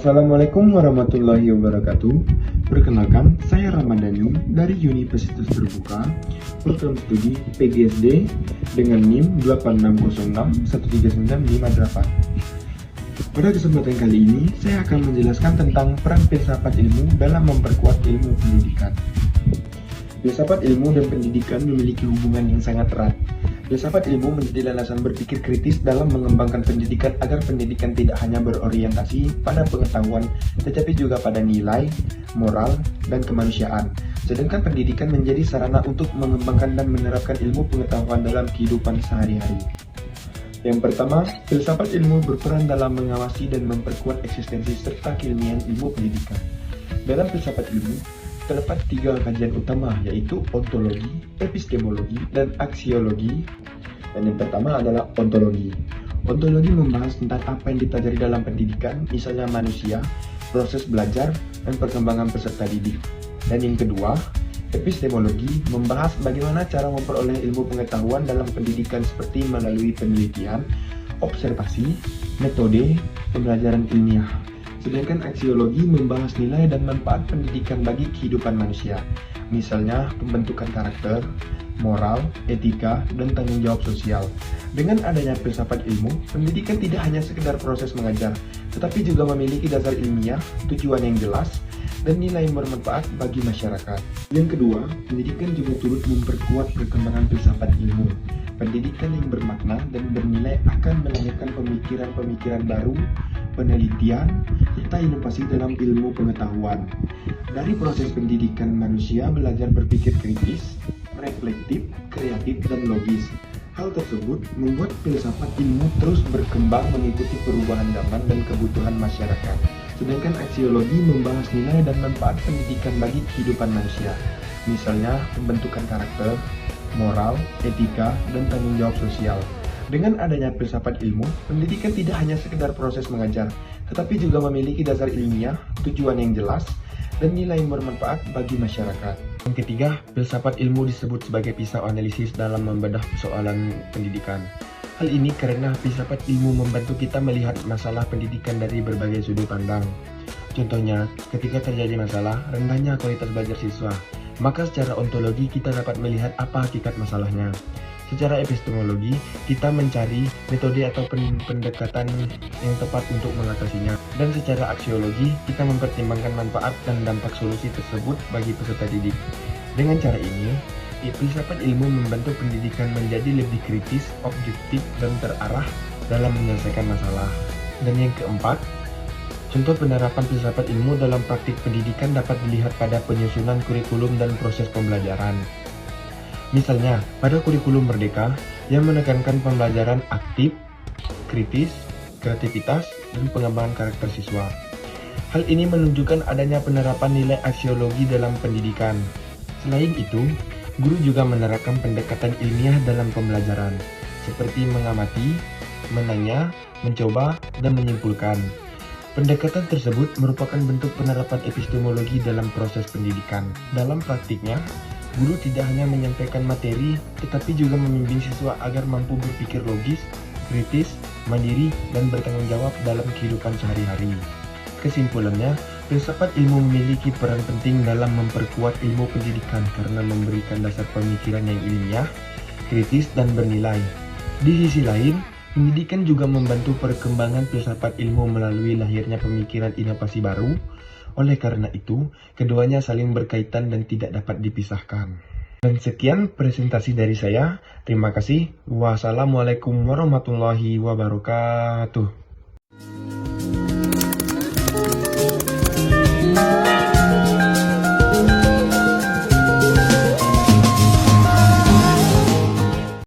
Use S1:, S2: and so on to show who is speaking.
S1: Assalamualaikum warahmatullahi wabarakatuh. Perkenalkan, saya Ramadhani dari Universitas Terbuka, program studi PGSD dengan NIM 8606139558. Pada kesempatan kali ini, saya akan menjelaskan tentang peran filsafat ilmu dalam memperkuat ilmu pendidikan. Filsafat ilmu dan pendidikan memiliki hubungan yang sangat erat. Filsafat ilmu menjadi landasan berpikir kritis dalam mengembangkan pendidikan agar pendidikan tidak hanya berorientasi pada pengetahuan, tetapi juga pada nilai, moral, dan kemanusiaan. Sedangkan pendidikan menjadi sarana untuk mengembangkan dan menerapkan ilmu pengetahuan dalam kehidupan sehari-hari. Yang pertama, filsafat ilmu berperan dalam mengawasi dan memperkuat eksistensi serta keilmuan ilmu pendidikan. Dalam filsafat ilmu, terdapat 3 kajian utama, yaitu ontologi, epistemologi, dan aksiologi. Dan yang pertama adalah ontologi. Ontologi membahas tentang apa yang dipelajari dalam pendidikan, misalnya manusia, proses belajar, dan perkembangan peserta didik. Dan yang kedua, epistemologi membahas bagaimana cara memperoleh ilmu pengetahuan dalam pendidikan seperti melalui penelitian, observasi, metode, pembelajaran ilmiah. Sedangkan aksiologi membahas nilai dan manfaat pendidikan bagi kehidupan manusia, misalnya pembentukan karakter, moral, etika, dan tanggung jawab sosial. Dengan adanya filsafat ilmu, pendidikan tidak hanya sekedar proses mengajar, tetapi juga memiliki dasar ilmiah, tujuan yang jelas, dan nilai yang bermanfaat bagi masyarakat. Yang kedua, pendidikan juga turut memperkuat perkembangan filsafat ilmu. Pendidikan yang bermakna dan bernilai akan melahirkan pemikiran-pemikiran baru, penelitian, serta inovasi dalam ilmu pengetahuan. Dari proses pendidikan, manusia belajar berpikir kritis, reflektif, kreatif, dan logis. Hal tersebut membuat filsafat ilmu terus berkembang mengikuti perubahan zaman dan kebutuhan masyarakat. Sedangkan aksiologi membahas nilai dan manfaat pendidikan bagi kehidupan manusia, misalnya pembentukan karakter, moral, etika, dan tanggung jawab sosial. Dengan adanya filsafat ilmu, pendidikan tidak hanya sekedar proses mengajar, tetapi juga memiliki dasar ilmiah, tujuan yang jelas, dan nilai yang bermanfaat bagi masyarakat. Yang ketiga, filsafat ilmu disebut sebagai pisau analisis dalam membedah persoalan pendidikan. Hal ini karena filsafat ilmu membantu kita melihat masalah pendidikan dari berbagai sudut pandang. Contohnya, ketika terjadi masalah, rendahnya kualitas belajar siswa, maka secara ontologi kita dapat melihat apa hakikat masalahnya. Secara epistemologi, kita mencari metode atau pendekatan yang tepat untuk mengatasinya. Dan secara aksiologi, kita mempertimbangkan manfaat dan dampak solusi tersebut bagi peserta didik. Dengan cara ini, filsafat ilmu membantu pendidikan menjadi lebih kritis, objektif, dan terarah dalam menyelesaikan masalah. Dan yang keempat, contoh penerapan filsafat ilmu dalam praktik pendidikan dapat dilihat pada penyusunan kurikulum dan proses pembelajaran. Misalnya, pada kurikulum Merdeka yang menekankan pembelajaran aktif, kritis, kreativitas, dan pengembangan karakter siswa. Hal ini menunjukkan adanya penerapan nilai aksiologi dalam pendidikan. Selain itu, guru juga menerapkan pendekatan ilmiah dalam pembelajaran, seperti mengamati, menanya, mencoba, dan menyimpulkan. Pendekatan tersebut merupakan bentuk penerapan epistemologi dalam proses pendidikan. Dalam praktiknya, guru tidak hanya menyampaikan materi, tetapi juga membimbing siswa agar mampu berpikir logis, kritis, mandiri, dan bertanggung jawab dalam kehidupan sehari-hari. Kesimpulannya, filsafat ilmu memiliki peran penting dalam memperkuat ilmu pendidikan karena memberikan dasar pemikiran yang ilmiah, kritis, dan bernilai. Di sisi lain, pendidikan juga membantu perkembangan filsafat ilmu melalui lahirnya pemikiran inovasi baru. Oleh karena itu, keduanya saling berkaitan dan tidak dapat dipisahkan. Dan sekian presentasi dari saya. Terima kasih. Wassalamualaikum warahmatullahi wabarakatuh.